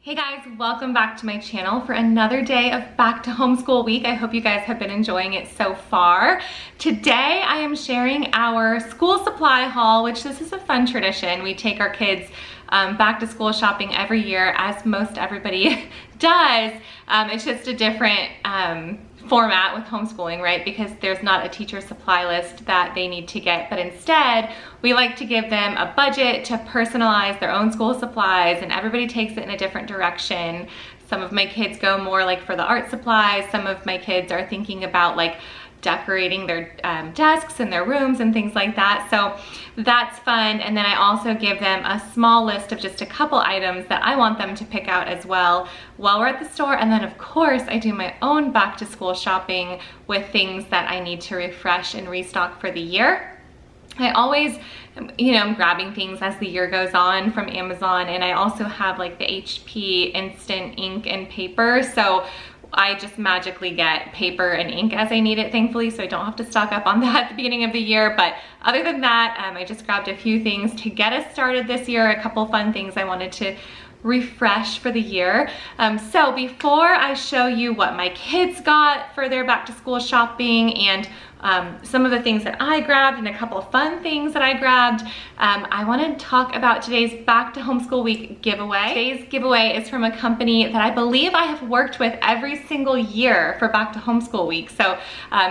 Hey guys, welcome back to my channel for another day of Back to Homeschool Week. I hope you guys have been enjoying it so far. Today I am sharing our school supply haul, which this is a fun tradition. We take our kids back to school shopping every year, as most everybody does. It's just a different format with homeschooling, right? Because there's not a teacher supply list that they need to get, but instead we like to give them a budget to personalize their own school supplies, and everybody takes it in a different direction. Some of my kids go more like for the art supplies. Some of my kids are thinking about like decorating their desks and their rooms and things like that. So that's fun. And then I also give them a small list of just a couple items that I want them to pick out as well while we're at the store. And then of course I do my own back to school shopping with things that I need to refresh and restock for the year. I always, I'm grabbing things as the year goes on from Amazon, and I also have like the HP instant ink and paper. So I just magically get paper and ink as I need it, thankfully, so I don't have to stock up on that at the beginning of the year. But other than that, I just grabbed a few things to get us started this year, a couple fun things I wanted to refresh for the year. So before I show you what my kids got for their back to school shopping and some of the things that I grabbed and a couple of fun things that I grabbed, I want to talk about today's Back to Homeschool Week giveaway. Today's giveaway is from a company that I believe I have worked with every single year for Back to Homeschool Week. So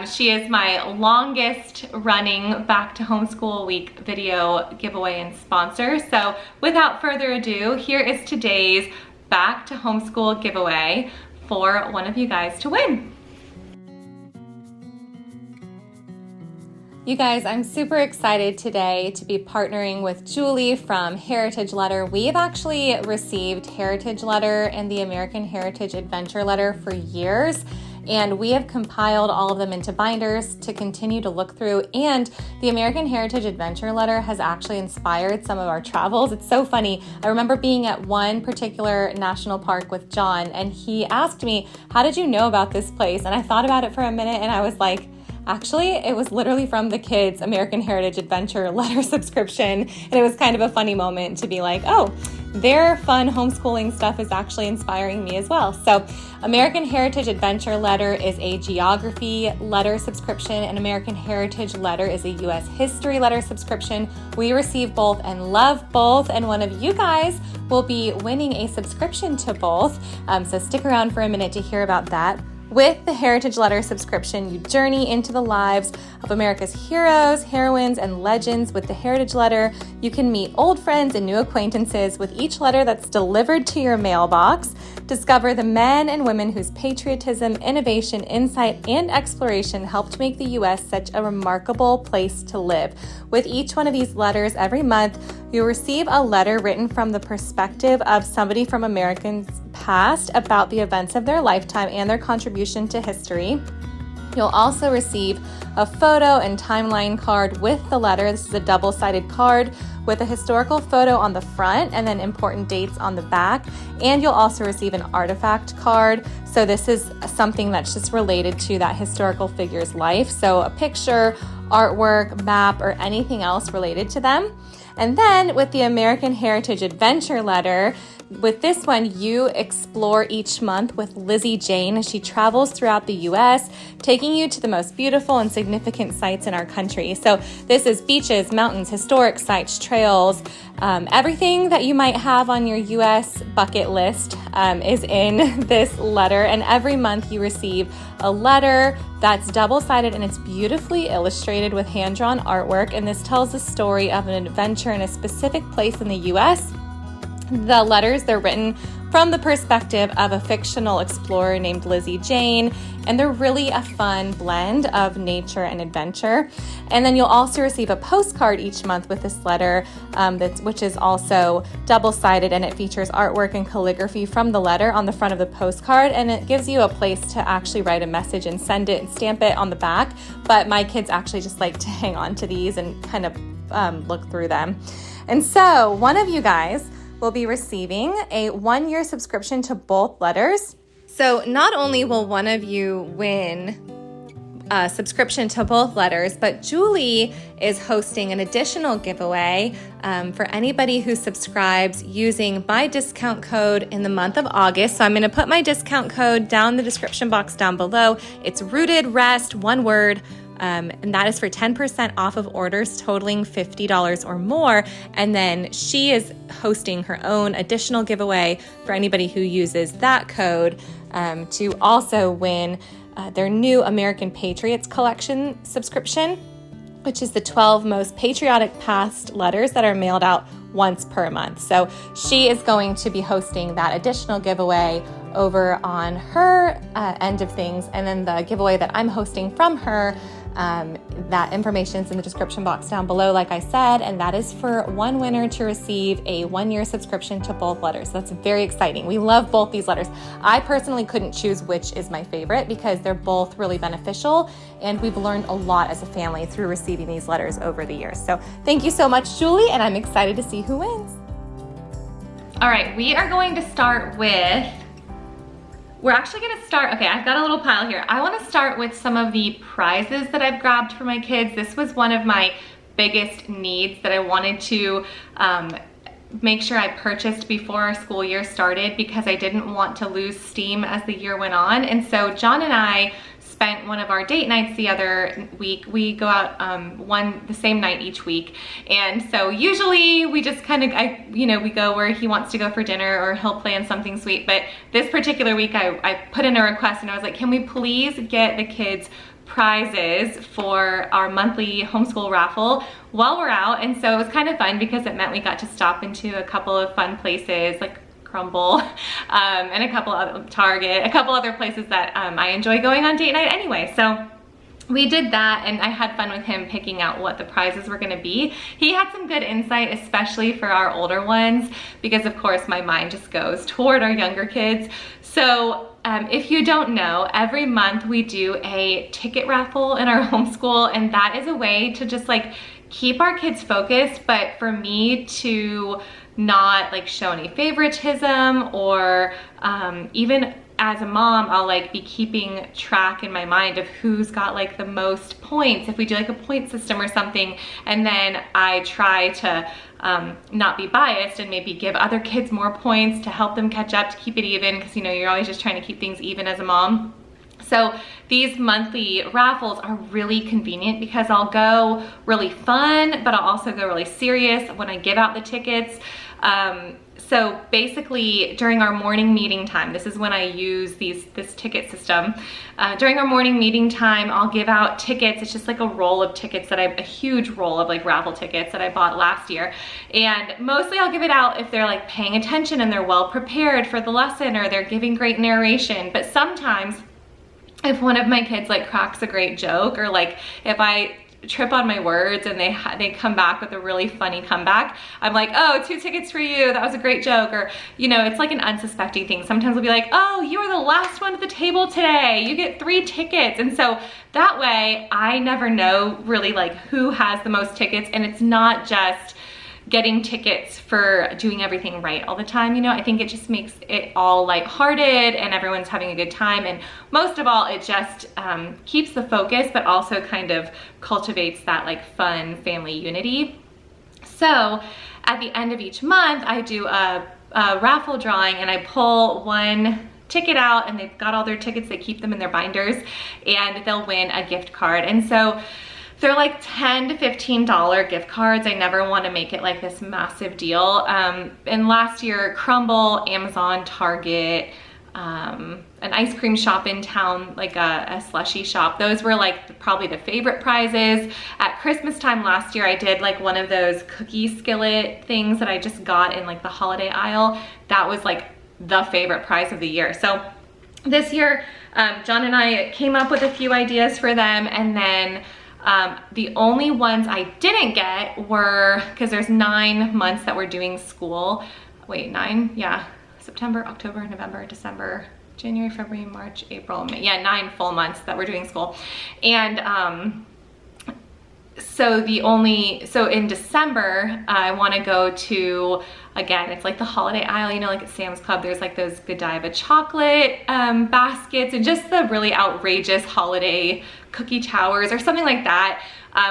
she is my longest running Back to Homeschool Week video giveaway and sponsor. So without further ado, here is today's Back to Homeschool giveaway for one of you guys to win. You guys, I'm super excited today to be partnering with Julie from Heritage Letter. We've actually received Heritage Letter and the American Heritage Adventure Letter for years, and we have compiled all of them into binders to continue to look through. And the American Heritage Adventure Letter has actually inspired some of our travels. It's so funny. I remember being at one particular national park with John, and he asked me, "How did you know about this place?" And I thought about it for a minute, and I was like, actually, it was literally from the kids' American Heritage Adventure Letter subscription. And it was kind of a funny moment to be like, oh, their fun homeschooling stuff is actually inspiring me as well. So American Heritage Adventure Letter is a geography letter subscription, and American Heritage Letter is a U.S. history letter subscription. We receive both and love both, and one of you guys will be winning a subscription to both. So stick around for a minute to hear about that. With the Heritage Letter subscription, you journey into the lives of America's heroes, heroines, and legends. With the Heritage Letter, you can meet old friends and new acquaintances with each letter that's delivered to your mailbox. Discover the men and women whose patriotism, innovation, insight, and exploration helped make the U.S. such a remarkable place to live. With each one of these letters every month, you'll receive a letter written from the perspective of somebody from Americans past about the events of their lifetime and their contribution to history. You'll also receive a photo and timeline card with the letter. This is a double-sided card with a historical photo on the front and then important dates on the back. And you'll also receive an artifact card. So this is something that's just related to that historical figure's life. So a picture, artwork, map, or anything else related to them. And then with the American Heritage Adventure Letter, with this one, you explore each month with Lizzie Jane as she travels throughout the U.S., taking you to the most beautiful and significant sites in our country. So this is beaches, mountains, historic sites, trails, everything that you might have on your U.S. bucket list is in this letter. And every month you receive a letter that's double-sided, and it's beautifully illustrated with hand-drawn artwork. And this tells the story of an adventure in a specific place in the U.S. The letters, they're written from the perspective of a fictional explorer named Lizzie Jane, and they're really a fun blend of nature and adventure. And then you'll also receive a postcard each month with this letter, which is also double-sided, and it features artwork and calligraphy from the letter on the front of the postcard, and it gives you a place to actually write a message and send it and stamp it on the back. But my kids actually just like to hang on to these and kind of look through them. And so one of you guys will be receiving a 1-year subscription to both letters. So not only will one of you win subscription to both letters, but Julie is hosting an additional giveaway for anybody who subscribes using my discount code in the month of August. So I'm going to put my discount code down in the description box down below. It's Rooted Rest, one word. And that is for 10% off of orders totaling $50 or more. And then she is hosting her own additional giveaway for anybody who uses that code to also win their new American Patriots Collection subscription, which is the 12 most patriotic past letters that are mailed out once per month. So she is going to be hosting that additional giveaway over on her end of things. And then the giveaway that I'm hosting from her, that information is in the description box down below, like I said, and that is for one winner to receive a 1-year subscription to both letters. That's very exciting. We love both these letters. I personally couldn't choose which is my favorite because they're both really beneficial, and we've learned a lot as a family through receiving these letters over the years. So thank you so much, Julie, and I'm excited to see who wins. All right, we are going to start with We're actually gonna start, okay, I've got a little pile here. I wanna start with some of the prizes that I've grabbed for my kids. This was one of my biggest needs that I wanted to make sure I purchased before our school year started because I didn't want to lose steam as the year went on. And so John and I spent one of our date nights the other week. We go out the same night each week. And so usually we just kind of, we go where he wants to go for dinner or he'll plan something sweet. But this particular week I put in a request and I was like, can we please get the kids prizes for our monthly homeschool raffle while we're out? And so it was kind of fun because it meant we got to stop into a couple of fun places like Crumble and a couple of Target, a couple other places that I enjoy going on date night anyway. So we did that and I had fun with him picking out what the prizes were gonna be. He had some good insight, especially for our older ones, because of course my mind just goes toward our younger kids. So if you don't know, every month we do a ticket raffle in our homeschool, and that is a way to just like keep our kids focused, but for me to not like show any favoritism or even as a mom, I'll like be keeping track in my mind of who's got like the most points if we do like a point system or something. And then I try to not be biased and maybe give other kids more points to help them catch up, to keep it even, because you're always just trying to keep things even as a mom. So these monthly raffles are really convenient because I'll go really fun, but I'll also go really serious when I give out the tickets. So basically during our morning meeting time, this is when I use this ticket system. During our morning meeting time, I'll give out tickets. It's just like a roll of tickets a huge roll of like raffle tickets that I bought last year. And mostly I'll give it out if they're like paying attention and they're well prepared for the lesson or they're giving great narration. But sometimes if one of my kids like cracks a great joke, or like if I trip on my words and they come back with a really funny comeback, I'm like, oh, 2 tickets for you, that was a great joke. Or it's like an unsuspecting thing. Sometimes we'll be like, oh, you are the last one at the table today, you get 3 tickets. And so that way I never know really like who has the most tickets, and it's not just getting tickets for doing everything right all the time. I think it just makes it all lighthearted and everyone's having a good time. And most of all, it just keeps the focus, but also kind of cultivates that like fun family unity. So at the end of each month, I do a raffle drawing and I pull one ticket out, and they've got all their tickets, they keep them in their binders, and they'll win a gift card. And so they're like $10 to $15 gift cards. I never want to make it like this massive deal. And last year, Crumble, Amazon, Target, an ice cream shop in town, like a slushy shop, those were like probably the favorite prizes. At Christmas time last year, I did like one of those cookie skillet things that I just got in like the holiday aisle. That was like the favorite prize of the year. So this year, John and I came up with a few ideas for them, and then the only ones I didn't get were, because there's 9 months that we're doing school. Wait, 9? Yeah. September, October, November, December, January, February, March, April, May. Yeah, 9 full months that we're doing school. And so in December, I wanna go to, again, it's like the holiday aisle, you know, like at Sam's Club, there's like those Godiva chocolate baskets and just the really outrageous holiday cookie towers or something like that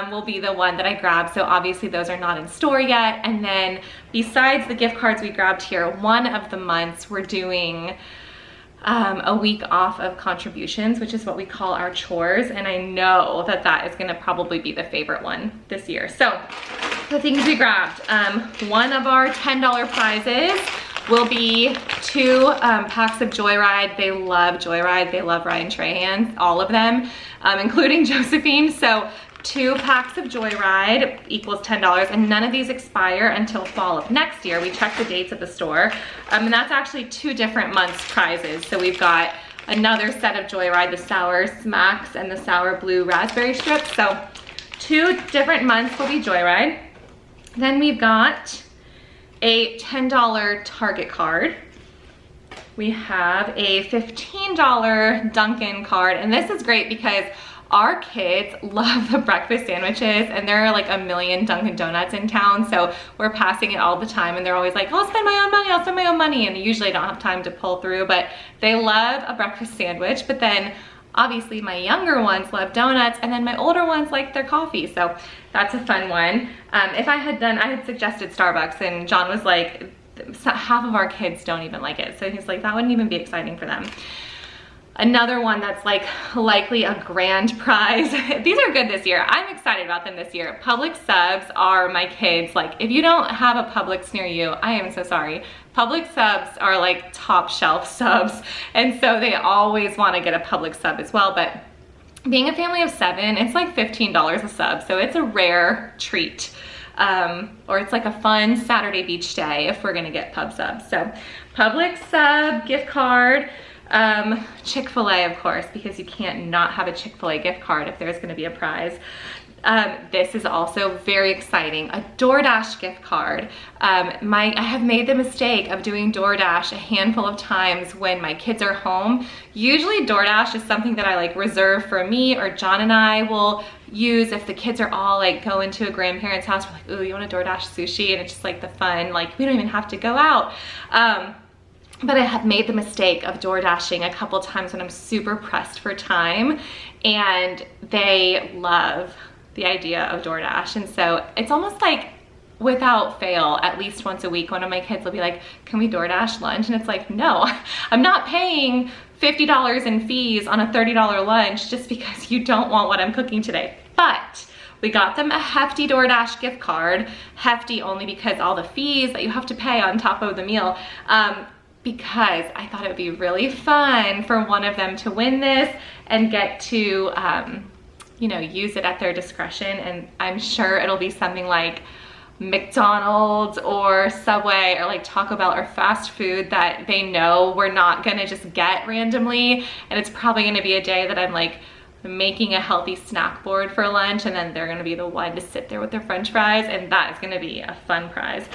will be the one that I grab. So obviously those are not in store yet. And then besides the gift cards we grabbed here, one of the months we're doing a week off of contributions, which is what we call our chores. And I know that that is gonna probably be the favorite one this year. So the things we grabbed, one of our $10 prizes will be 2 packs of Joyride. They love Joyride. They love Ryan Trahan, all of them, including Josephine. So 2 packs of Joyride equals $10, and none of these expire until fall of next year. We checked the dates at the store, and that's actually 2 different months prizes. So we've got another set of Joyride, the Sour Smacks and the Sour Blue Raspberry Strips. So 2 different months will be Joyride. Then we've got a $10 Target card. We have a $15 Dunkin' card, and this is great because our kids love the breakfast sandwiches, and there are like a million Dunkin' Donuts in town, so we're passing it all the time, and they're always like, I'll spend my own money, I'll spend my own money, and usually I don't have time to pull through, but they love a breakfast sandwich. But then obviously my younger ones love donuts, and then my older ones like their coffee, so that's a fun one. If I had suggested Starbucks, and John was like, half of our kids don't even like it, so he's like, that wouldn't even be exciting for them. Another one that's like likely a grand prize. These are good this year. I'm excited about them this year. Publix subs are my kids. Like, if you don't have a Publix near you, I am so sorry. Publix subs are like top shelf subs, and so they always want to get a Publix sub as well. But being a family of 7, it's like $15 a sub, so it's a rare treat. Or it's like a fun Saturday beach day if we're gonna get pub subs. So Publix sub, gift card, Chick-fil-A, of course, because you can't not have a Chick-fil-A gift card if there's gonna be a prize. This is also very exciting, a DoorDash gift card. I have made the mistake of doing DoorDash a handful of times when my kids are home. Usually DoorDash is something that I like reserve for me, or John and I will use if the kids are all like going to a grandparent's house. We're like, ooh, you want to DoorDash sushi? And it's just like the fun, like we don't even have to go out. But I have made the mistake of door dashing a couple times when I'm super pressed for time, and they love the idea of DoorDash. And so it's almost like without fail, at least once a week, one of my kids will be like, can we DoorDash lunch? And it's like, no, I'm not paying $50 in fees on a $30 lunch just because you don't want what I'm cooking today. But we got them a hefty DoorDash gift card, hefty only because all the fees that you have to pay on top of the meal, because I thought it would be really fun for one of them to win this and get to, you know, use it at their discretion. And I'm sure it'll be something like McDonald's or Subway or like Taco Bell or fast food that they know we're not gonna just get randomly. And it's probably gonna be a day that I'm like making a healthy snack board for lunch, and then they're gonna be the one to sit there with their French fries, and that is gonna be a fun prize.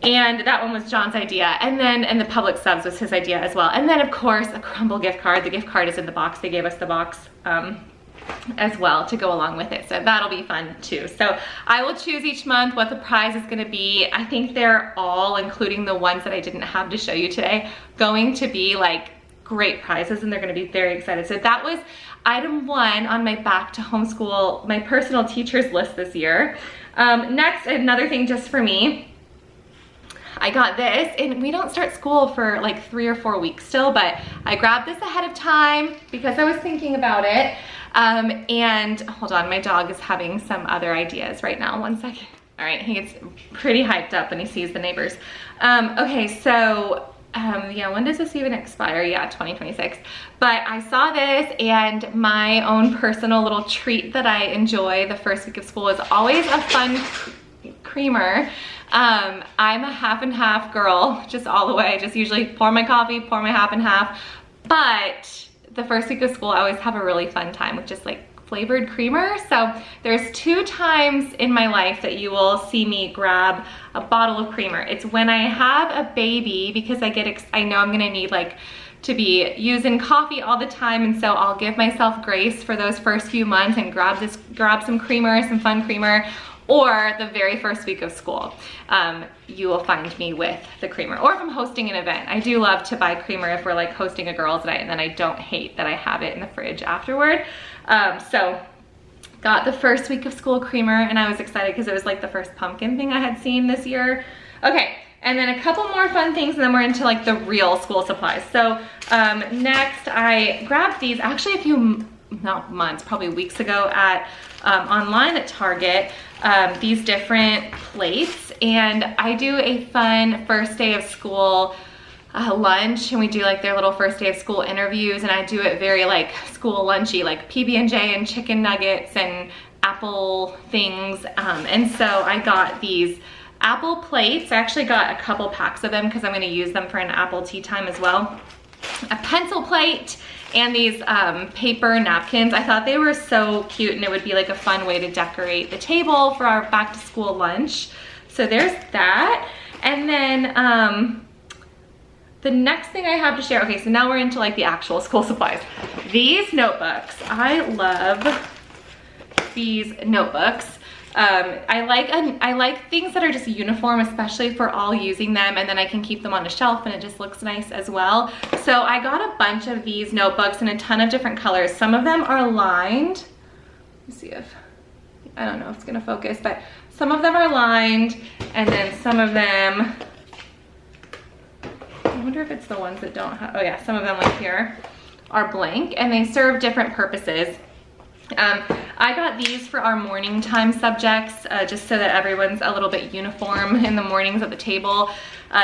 And that one was John's idea. And the Publix subs was his idea as well. And then of course, a Crumble gift card. The gift card is in the box. They gave us the box as well to go along with it. So that'll be fun too. So I will choose each month what the prize is gonna be. I think they're all, including the ones that I didn't have to show you today, going to be like great prizes, and they're gonna be very excited. So that was item 1 on my back to homeschool, my personal teacher's list this year. Next, another thing just for me, I got this, and we don't start school for like 3 or 4 weeks still, but I grabbed this ahead of time because I was thinking about it. And hold on, my dog is having some other ideas right now. 1 second. All right, he gets pretty hyped up when he sees the neighbors. Okay, so yeah, when does this even expire? Yeah, 2026. But I saw this, and my own personal little treat that I enjoy the first week of school is always a fun creamer. I'm a half and half girl, just all the way. Just usually pour my coffee, pour my half and half. But the first week of school, I always have a really fun time with just like flavored creamer. So there's 2 times in my life that you will see me grab a bottle of creamer. It's when I have a baby, because I know I'm gonna need like to be using coffee all the time, and so I'll give myself grace for those first few months and grab some creamer, some fun creamer. Or the very first week of school, you will find me with the creamer. Or if I'm hosting an event, I do love to buy creamer if we're like hosting a girls' night, and then I don't hate that I have it in the fridge afterward. So got the first week of school creamer, and I was excited because it was like the first pumpkin thing I had seen this year. Okay, and then a couple more fun things, and then we're into like the real school supplies. So next I grabbed these actually a few, not months, probably weeks ago at online at Target, these different plates, and I do a fun first day of school lunch, and we do like their little first day of school interviews, and I do it very like school lunchy, like PB&J and chicken nuggets and apple things, and so I got these apple plates. I actually got a couple packs of them because I'm going to use them for an apple tea time as well. A pencil plate, and these paper napkins. I thought they were so cute, and it would be like a fun way to decorate the table for our back to school lunch. So there's that. And then the next thing I have to share, okay, so now we're into like the actual school supplies. These notebooks, I love these notebooks. I like things that are just uniform, especially for all using them, and then I can keep them on a shelf and it just looks nice as well. So I got a bunch of these notebooks in a ton of different colors. Some of them are lined. Let me see if, I don't know if it's gonna focus, but some of them are lined, and then some of them, I wonder if it's the ones that don't have, oh yeah, some of them like here are blank, and they serve different purposes. I got these for our morning time subjects, just so that everyone's a little bit uniform in the mornings at the table.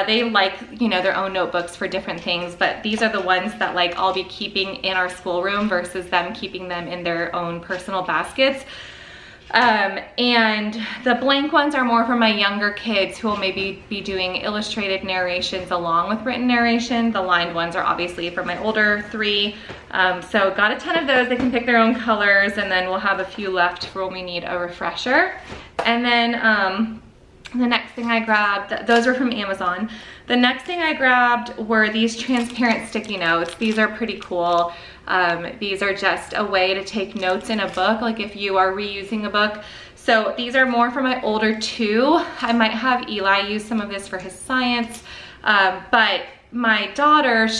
They like, you know, their own notebooks for different things, but these are the ones that like I'll be keeping in our schoolroom versus them keeping them in their own personal baskets. And the blank ones are more for my younger kids who will maybe be doing illustrated narrations along with written narration. The lined ones are obviously for my older 3. So got a ton of those. They can pick their own colors, and then we'll have a few left for when we need a refresher. And then the next thing I grabbed, those were from Amazon. The next thing I grabbed were these transparent sticky notes. These are pretty cool. These are just a way to take notes in a book, like if you are reusing a book. So these are more for my older 2. I might have Eli use some of this for his science, but my daughter,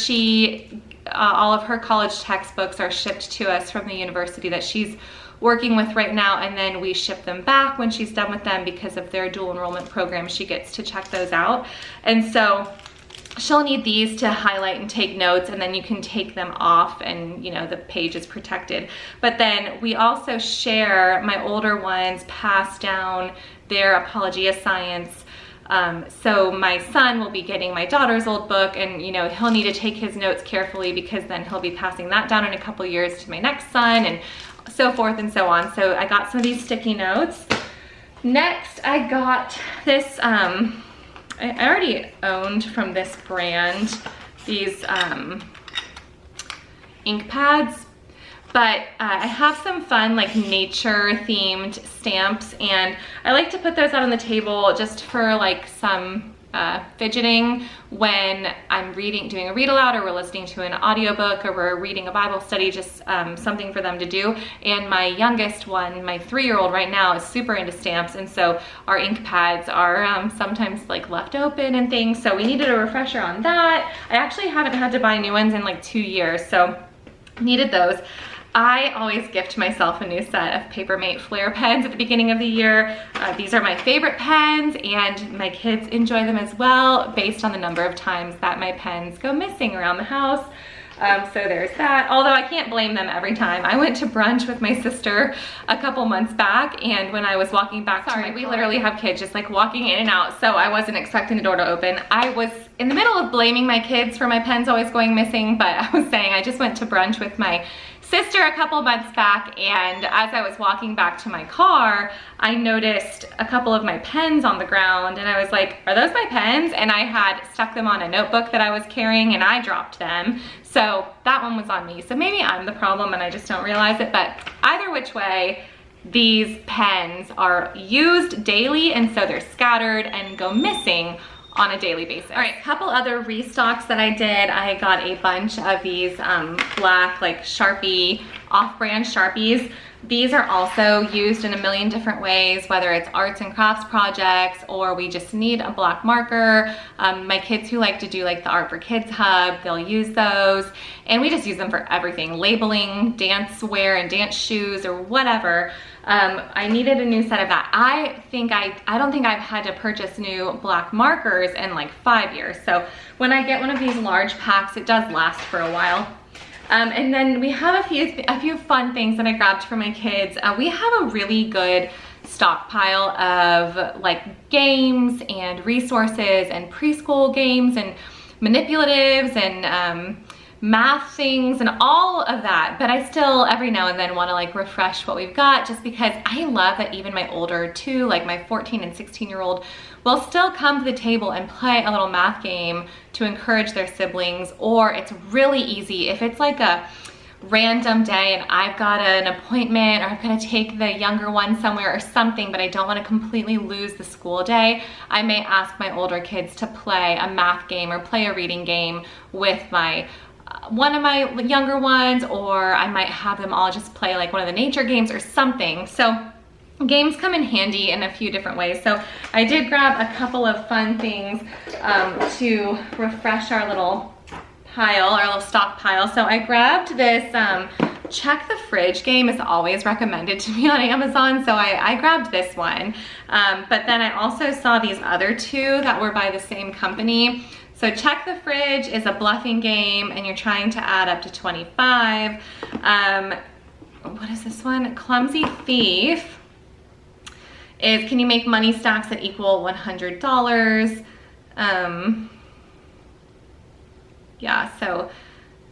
all of her college textbooks are shipped to us from the university that she's working with right now, and then we ship them back when she's done with them because of their dual enrollment program. She gets to check those out, and so she'll need these to highlight and take notes, and then you can take them off and, you know, the page is protected. But then we also share, my older ones pass down their Apologia Science. So my son will be getting my daughter's old book, and, you know, he'll need to take his notes carefully because then he'll be passing that down in a couple years to my next son, and so forth and so on. So I got some of these sticky notes. Next, I got this, I already owned from this brand these ink pads, but I have some fun like nature themed stamps, and I like to put those out on the table just for like some fidgeting when I'm doing a read aloud, or we're listening to an audiobook, or we're reading a Bible study, just something for them to do. And my youngest one, my 3-year-old right now, is super into stamps, and so our ink pads are sometimes like left open and things, so we needed a refresher on that. I actually haven't had to buy new ones in like 2 years, so needed those. I always gift myself a new set of Papermate Flair pens at the beginning of the year. These are my favorite pens, and my kids enjoy them as well based on the number of times that my pens go missing around the house. So there's that, although I can't blame them every time. I went to brunch with my sister a couple months back, and when I was walking back to my car, we literally have kids just like walking in and out, so I wasn't expecting the door to open. I was in the middle of blaming my kids for my pens always going missing, but I was saying I just went to brunch with my sister a couple months back, and as I was walking back to my car, I noticed a couple of my pens on the ground, and I was like, are those my pens? And I had stuck them on a notebook that I was carrying, and I dropped them. So that one was on me. So maybe I'm the problem and I just don't realize it, but either which way, these pens are used daily, and so they're scattered and go missing on a daily basis. All right, a couple other restocks that I did. I got a bunch of these black like Sharpie, off-brand Sharpies. These are also used in a million different ways, whether it's arts and crafts projects or we just need a black marker. My kids who like to do like the Art for Kids Hub, they'll use those. And we just use them for everything, labeling, dance wear and dance shoes or whatever. I needed a new set of that. I don't think I've had to purchase new black markers in like 5 years. So when I get one of these large packs, it does last for a while. And then we have a few fun things that I grabbed for my kids. We have a really good stockpile of like games and resources and preschool games and manipulatives and math things and all of that, but I still every now and then want to like refresh what we've got, just because I love that even my older two, like my 14 and 16-year-old, will still come to the table and play a little math game to encourage their siblings. Or it's really easy if it's like a random day and I've got an appointment or I'm gonna take the younger one somewhere or something, but I don't want to completely lose the school day, I may ask my older kids to play a math game or play a reading game with my one of my younger ones, or I might have them all just play like one of the nature games or something. So games come in handy in a few different ways. So I did grab a couple of fun things to refresh our little pile, our little stockpile. So I grabbed this check the fridge game, is always recommended to me on Amazon, so I grabbed this one. But then I also saw these other two that were by the same company. So check the fridge is a bluffing game and you're trying to add up to 25. What is this one? Clumsy Thief is, can you make money stacks that equal $100? Yeah, so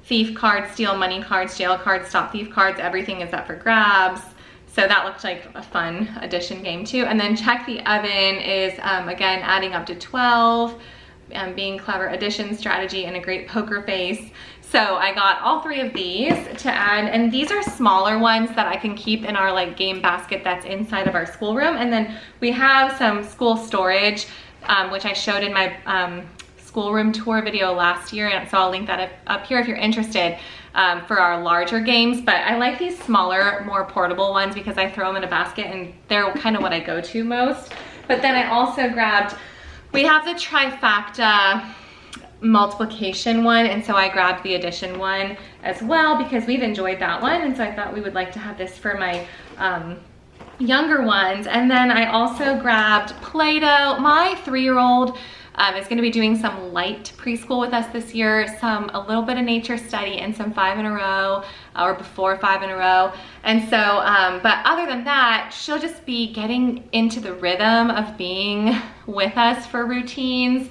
thief cards, steal money cards, jail cards, stop thief cards, everything is up for grabs. So that looked like a fun addition game too. And then check the oven is, again, adding up to 12. Being clever, addition, strategy, and a great poker face. So I got all three of these to add, and these are smaller ones that I can keep in our like game basket that's inside of our schoolroom. And then we have some school storage, which I showed in my schoolroom tour video last year, and so I'll link that up here if you're interested, for our larger games. But I like these smaller, more portable ones because I throw them in a basket and they're kind of what I go to most. But then I also grabbed, we have the trifecta multiplication one, and so I grabbed the addition one as well because we've enjoyed that one, and so I thought we would like to have this for my younger ones. And then I also grabbed Play-Doh. My 3-year-old is going to be doing some light preschool with us this year, a little bit of nature study and some 5 in a row or before 5 in a row. And so, but other than that, she'll just be getting into the rhythm of being with us for routines.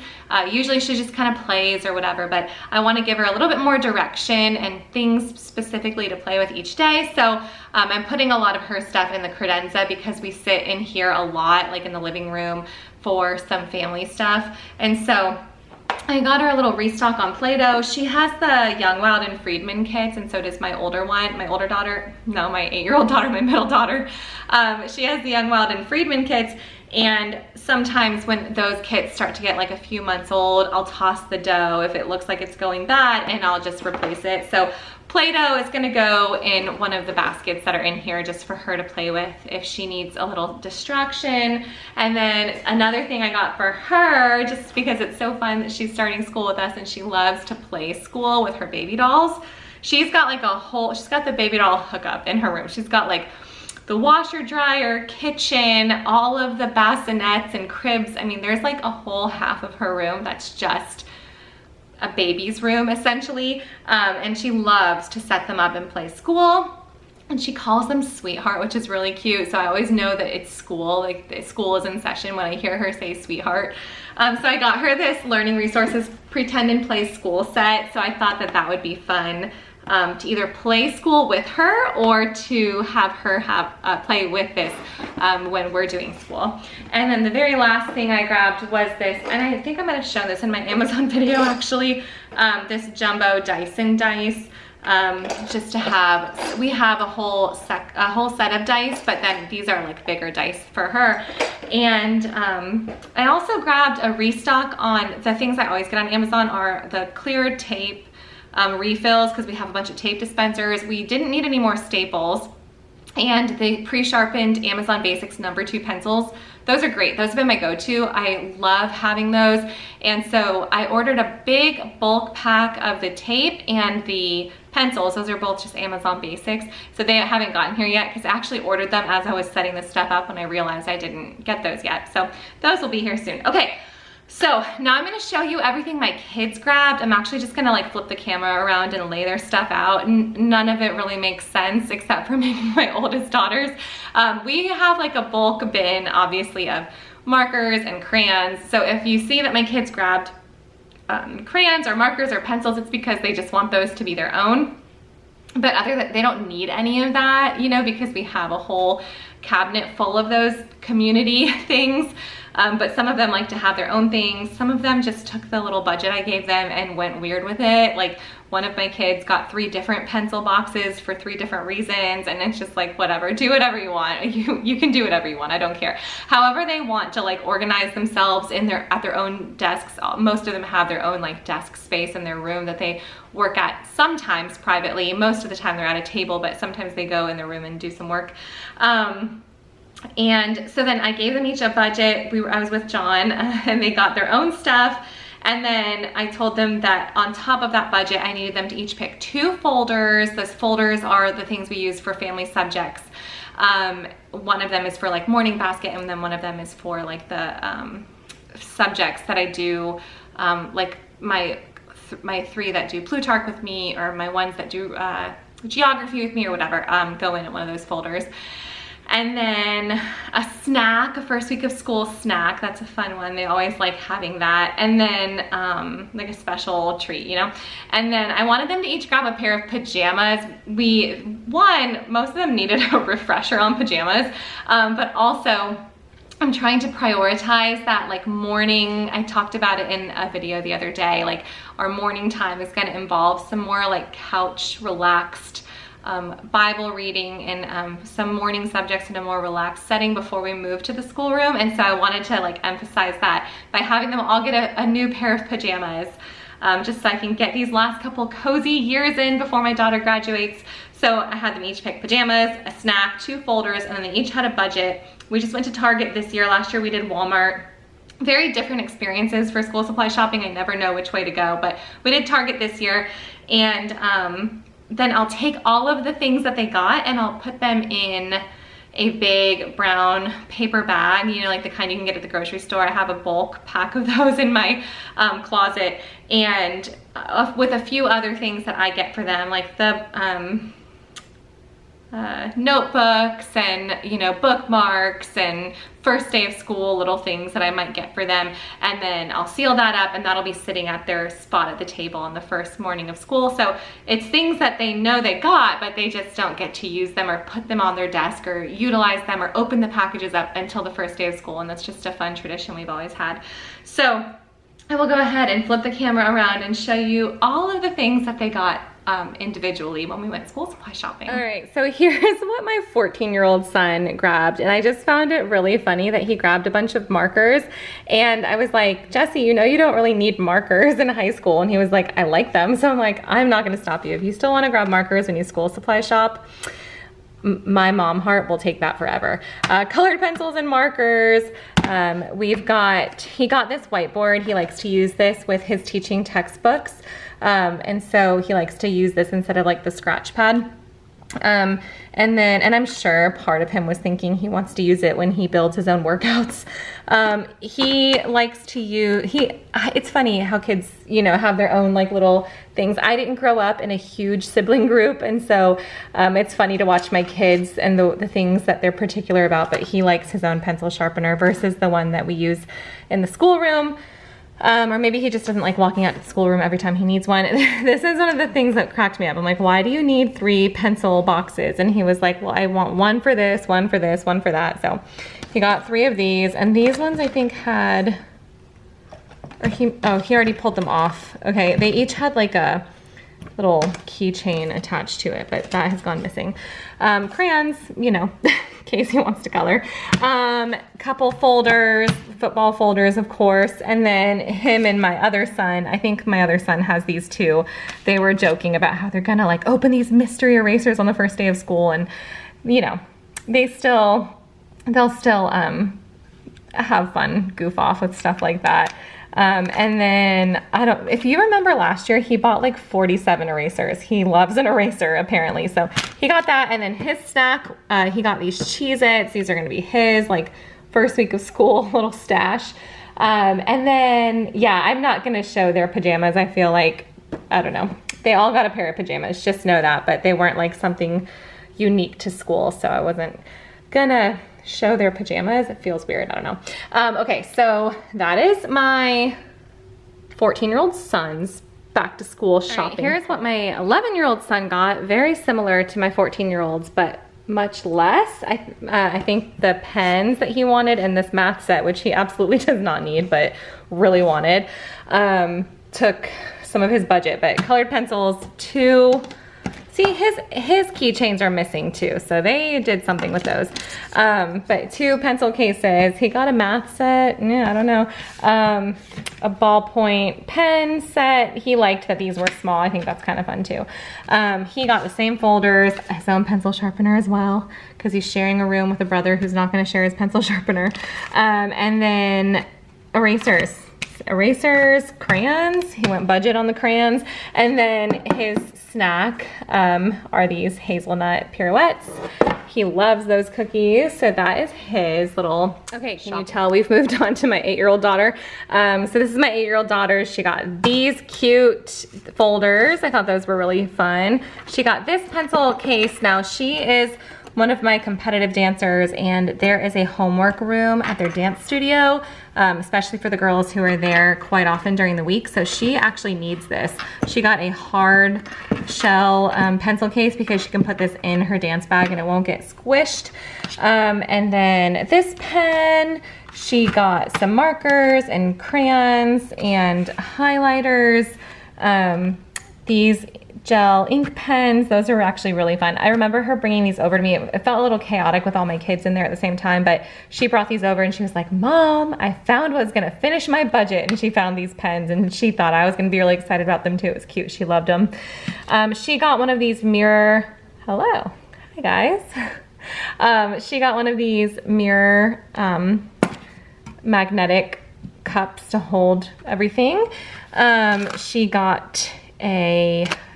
Usually she just kind of plays or whatever, but I want to give her a little bit more direction and things specifically to play with each day. So I'm putting a lot of her stuff in the credenza because we sit in here a lot, like in the living room, for some family stuff. And so I got her a little restock on Play-Doh. She has the Young, Wild, and Friedman kits, and so does my older one, my older daughter, no, my 8-year-old daughter, my middle daughter. She has the Young, Wild, and Friedman kits, and sometimes when those kits start to get like a few months old, I'll toss the dough if it looks like it's going bad, and I'll just replace it. So Play-Doh is gonna go in one of the baskets that are in here just for her to play with if she needs a little distraction. And then another thing I got for her, just because it's so fun that she's starting school with us and she loves to play school with her baby dolls. She's got like she's got the baby doll hookup in her room. She's got like the washer, dryer, kitchen, all of the bassinets and cribs. I mean, there's like a whole half of her room that's just a baby's room essentially, and she loves to set them up and play school. and she calls them sweetheart, which is really cute. So I always know that it's school, like the school is in session when I hear her say sweetheart. So I got her this Learning Resources Pretend and Play School set. So I thought that that would be fun to either play school with her or to have her play with this when we're doing school. And then the very last thing I grabbed was this, and I think I might have shown this in my Amazon video actually, this jumbo Dyson dice. Just to have, we have a whole set of dice, but then these are like bigger dice for her. And I also grabbed a restock on the things I always get on Amazon are the clear tape refills, because we have a bunch of tape dispensers. We didn't need any more staples. And the pre-sharpened Amazon Basics No. 2 pencils, those are great. Those have been my go-to. I love having those. And so I ordered a big bulk pack of the tape and the pencils. Those are both just Amazon Basics. So they haven't gotten here yet because I actually ordered them as I was setting this stuff up when I realized I didn't get those yet. So those will be here soon. Okay. So now I'm gonna show you everything my kids grabbed. I'm actually just gonna like flip the camera around and lay their stuff out. None of it really makes sense except for maybe my oldest daughters. We have like a bulk bin, obviously, of markers and crayons. So if you see that my kids grabbed crayons or markers or pencils, it's because they just want those to be their own. But other than, they don't need any of that, you know, because we have a whole cabinet full of those community things. But some of them like to have their own things. Some of them just took the little budget I gave them and went weird with it. Like one of my kids got 3 different pencil boxes for 3 different reasons, and it's just like, whatever, do whatever you want. You can do whatever you want, I don't care. However they want to like organize themselves at their own desks. Most of them have their own like desk space in their room that they work at, sometimes privately. Most of the time they're at a table, but sometimes they go in their room and do some work. And so then I gave them each a budget. I was with John and they got their own stuff. And then I told them that on top of that budget, I needed them to each pick 2 folders. Those folders are the things we use for family subjects. One of them is for like morning basket, and then one of them is for like the subjects that I do, like my 3 that do Plutarch with me, or my ones that do geography with me or whatever, go in one of those folders. And then a snack, a first week of school snack. That's a fun one. They always like having that. And then like a special treat, you know? And then I wanted them to each grab a pair of pajamas. Most of them needed a refresher on pajamas, but also I'm trying to prioritize that like morning. I talked about it in a video the other day. Like our morning time is gonna involve some more like couch relaxed Bible reading and some morning subjects in a more relaxed setting before we move to the schoolroom. And so I wanted to like emphasize that by having them all get a new pair of pajamas, just so I can get these last couple cozy years in before my daughter graduates. So I had them each pick pajamas, a snack, 2 folders, and then they each had a budget. We just went to Target this year. Last year we did Walmart. Very different experiences for school supply shopping. I never know which way to go, but we did Target this year. And then I'll take all of the things that they got and I'll put them in a big brown paper bag, you know, like the kind you can get at the grocery store. I have a bulk pack of those in my closet, and with a few other things that I get for them, like the notebooks and, you know, bookmarks and first day of school little things that I might get for them. And then I'll seal that up and that'll be sitting at their spot at the table on the first morning of school. So it's things that they know they got, but they just don't get to use them or put them on their desk or utilize them or open the packages up until the first day of school. And that's just a fun tradition we've always had. So I will go ahead and flip the camera around and show you all of the things that they got individually when we went school supply shopping. All right, so here's what my 14-year-old son grabbed, and I just found it really funny that he grabbed a bunch of markers, and I was like, Jesse, you know you don't really need markers in high school, and he was like, I like them. So I'm like, I'm not gonna stop you. If you still wanna grab markers when you school supply shop, my mom heart will take that forever. Colored pencils and markers. He got this whiteboard. He likes to use this with his teaching textbooks. And so he likes to use this instead of like the scratch pad. And I'm sure part of him was thinking he wants to use it when he builds his own workouts. He likes to use, it's funny how kids, you know, have their own like little things. I didn't grow up in a huge sibling group, and so it's funny to watch my kids and the things that they're particular about, but he likes his own pencil sharpener versus the one that we use in the schoolroom. Or maybe he just doesn't like walking out to the schoolroom every time he needs one. This is one of the things that cracked me up. I'm like, why do you need 3 pencil boxes? And he was like, well, I want one for this, one for this, one for that. So he got 3 of these, and these ones I think had, or he already pulled them off. Okay, they each had like a little keychain attached to it, but that has gone missing. Crayons, you know, in case he wants to color. Couple folders, football folders, of course, and then him and my other son, I think my other son has these too. They were joking about how they're gonna like open these mystery erasers on the first day of school, and you know, they'll still have fun, goof off with stuff like that. And then, if you remember last year, he bought like 47 erasers. He loves an eraser, apparently. So he got that, and then his snack, he got these Cheez-Its. These are gonna be his, like, first week of school little stash. And then, yeah, I'm not gonna show their pajamas. I feel like, I don't know. They all got a pair of pajamas, just know that, but they weren't like something unique to school, so I wasn't gonna show their pajamas. It feels weird, I don't know. Okay, so that is my 14-year-old son's back to school shopping. Right, here's what my 11-year-old son got, very similar to my 14-year-old's, but much less. I think the pens that he wanted and this math set, which he absolutely does not need, but really wanted, took some of his budget, but colored pencils, 2. See, his keychains are missing too, so they did something with those. But 2 pencil cases. He got a math set, yeah, I don't know. A ballpoint pen set. He liked that these were small. I think that's kind of fun too. He got the same folders, his own pencil sharpener as well, because he's sharing a room with a brother who's not gonna share his pencil sharpener. And then erasers, crayons. He went budget on the crayons. And then his snack are these hazelnut pirouettes. He loves those cookies, so that is his little, okay, can you tell we've moved on to my 8-year-old daughter? So this is my 8-year-old daughter. She got these cute folders. I thought those were really fun. She got this pencil case. Now she is one of my competitive dancers, and there is a homework room at their dance studio, especially for the girls who are there quite often during the week. So she actually needs this. She got a hard shell pencil case because she can put this in her dance bag and it won't get squished. And then this pen, she got some markers and crayons and highlighters. These gel ink pens, those are actually really fun. I remember her bringing these over to me. It felt a little chaotic with all my kids in there at the same time, but she brought these over and she was like, Mom, I found what's gonna finish my budget. And she found these pens and she thought I was gonna be really excited about them too. It was cute, she loved them. She got one of these mirror, hello, hi guys. She got one of these mirror magnetic cups to hold everything. She got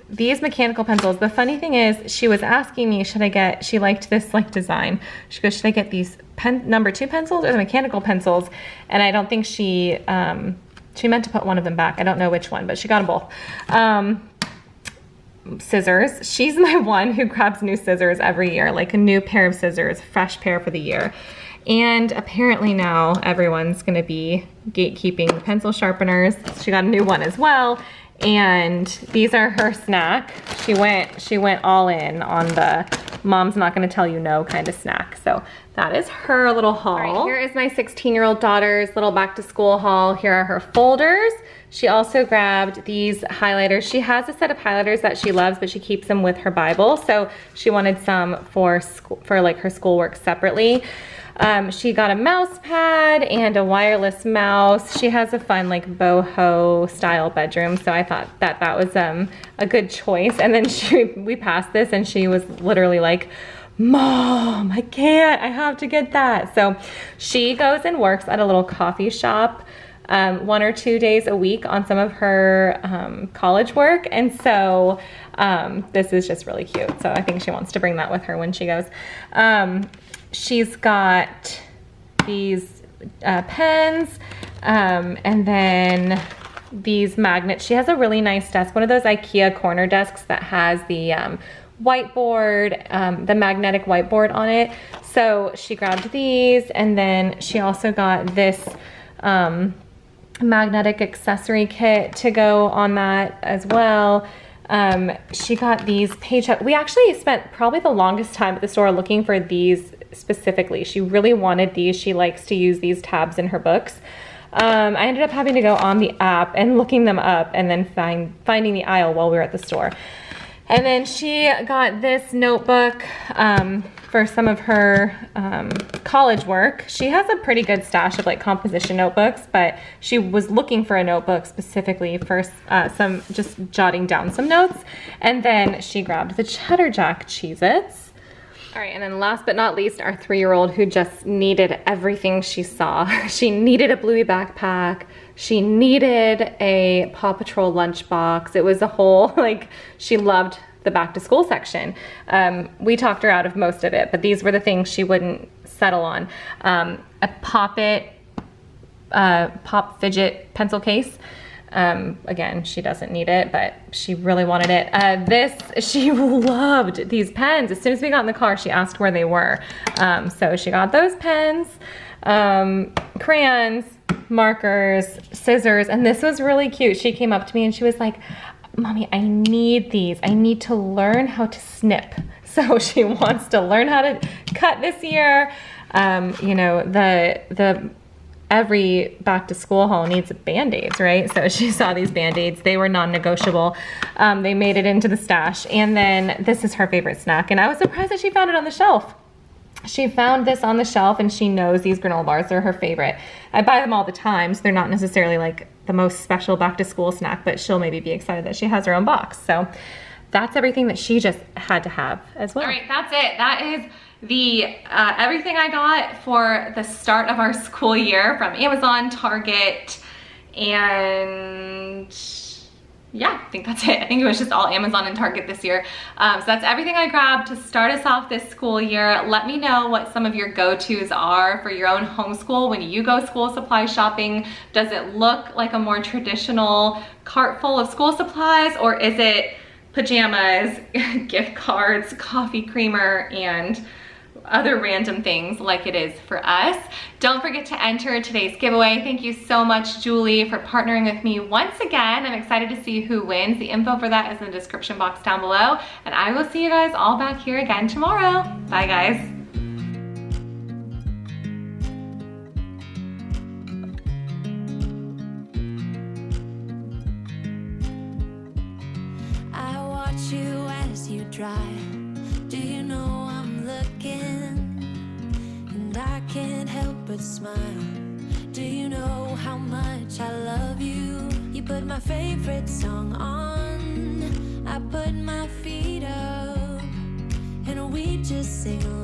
these mechanical pencils. The funny thing is, she was asking me, she liked this like design. She goes, should I get these number 2 pencils or the mechanical pencils? And I don't think she meant to put one of them back. I don't know which one, but she got them both. Scissors. She's my one who grabs new scissors every year, like a new pair of scissors, fresh pair for the year. And apparently now everyone's gonna be gatekeeping the pencil sharpeners. She got a new one as well. And these are her snack. She went all in on the mom's not gonna tell you no kind of snack. So that is her little haul. All right, here is my 16-year-old daughter's little back to school haul. Here are her folders. She also grabbed these highlighters. She has a set of highlighters that she loves, but she keeps them with her Bible. So she wanted some for like her schoolwork separately. She got a mouse pad and a wireless mouse. She has a fun like boho style bedroom, so I thought that was a good choice. And then we passed this and she was literally like, Mom, I have to get that. So she goes and works at a little coffee shop 1 or 2 days a week on some of her college work. And so this is just really cute. So I think she wants to bring that with her when she goes. She's got these pens, and then these magnets. She has a really nice desk, one of those IKEA corner desks that has the whiteboard, the magnetic whiteboard on it. So she grabbed these, and then she also got this magnetic accessory kit to go on that as well. She got these page hooks. We actually spent probably the longest time at the store looking for these specifically. She really wanted these. She likes to use these tabs in her books. I ended up having to go on the app and looking them up and then finding the aisle while we were at the store. And then she got this notebook for some of her college work. She has a pretty good stash of like composition notebooks, but she was looking for a notebook specifically for some, just jotting down some notes. And then she grabbed the Cheddar Jack Cheez-Its. All right, and then last but not least, our 3-year-old who just needed everything she saw. She needed a Bluey backpack. She needed a Paw Patrol lunchbox. It was a whole, like, she loved the back to school section. We talked her out of most of it, but these were the things she wouldn't settle on. A Pop Fidget pencil case. Again, she doesn't need it, but she really wanted it. She loved these pens. As soon as we got in the car, she asked where they were. So she got those pens, crayons, markers, scissors, and this was really cute. She came up to me and she was like, Mommy, I need these. I need to learn how to snip. So she wants to learn how to cut this year. You know, every back to school haul needs Band-Aids, right? So she saw these Band-Aids. They were non-negotiable. They made it into the stash. And then this is her favorite snack. And I was surprised that she found it on the shelf. She found this on the shelf and she knows these granola bars are her favorite. I buy them all the time, so they're not necessarily like the most special back to school snack, but she'll maybe be excited that she has her own box. So that's everything that she just had to have as well. All right, that's it. That is the everything I got for the start of our school year from Amazon, Target, and yeah, I think that's it. I think it was just all Amazon and Target this year. So that's everything I grabbed to start us off this school year. Let me know what some of your go-tos are for your own homeschool when you go school supply shopping. Does it look like a more traditional cart full of school supplies, or is it pajamas, gift cards, coffee creamer, and other random things like it is for us? Don't forget to enter today's giveaway. Thank you so much, Julie, for partnering with me once again. I'm excited to see who wins. The info for that is in the description box down below, and I will see you guys all back here again tomorrow. Bye, guys. I watch you as you drive. Do you know I'm looking? And I can't help but smile. Do you know how much I love you? You put my favorite song on. I put my feet up and we just sing along.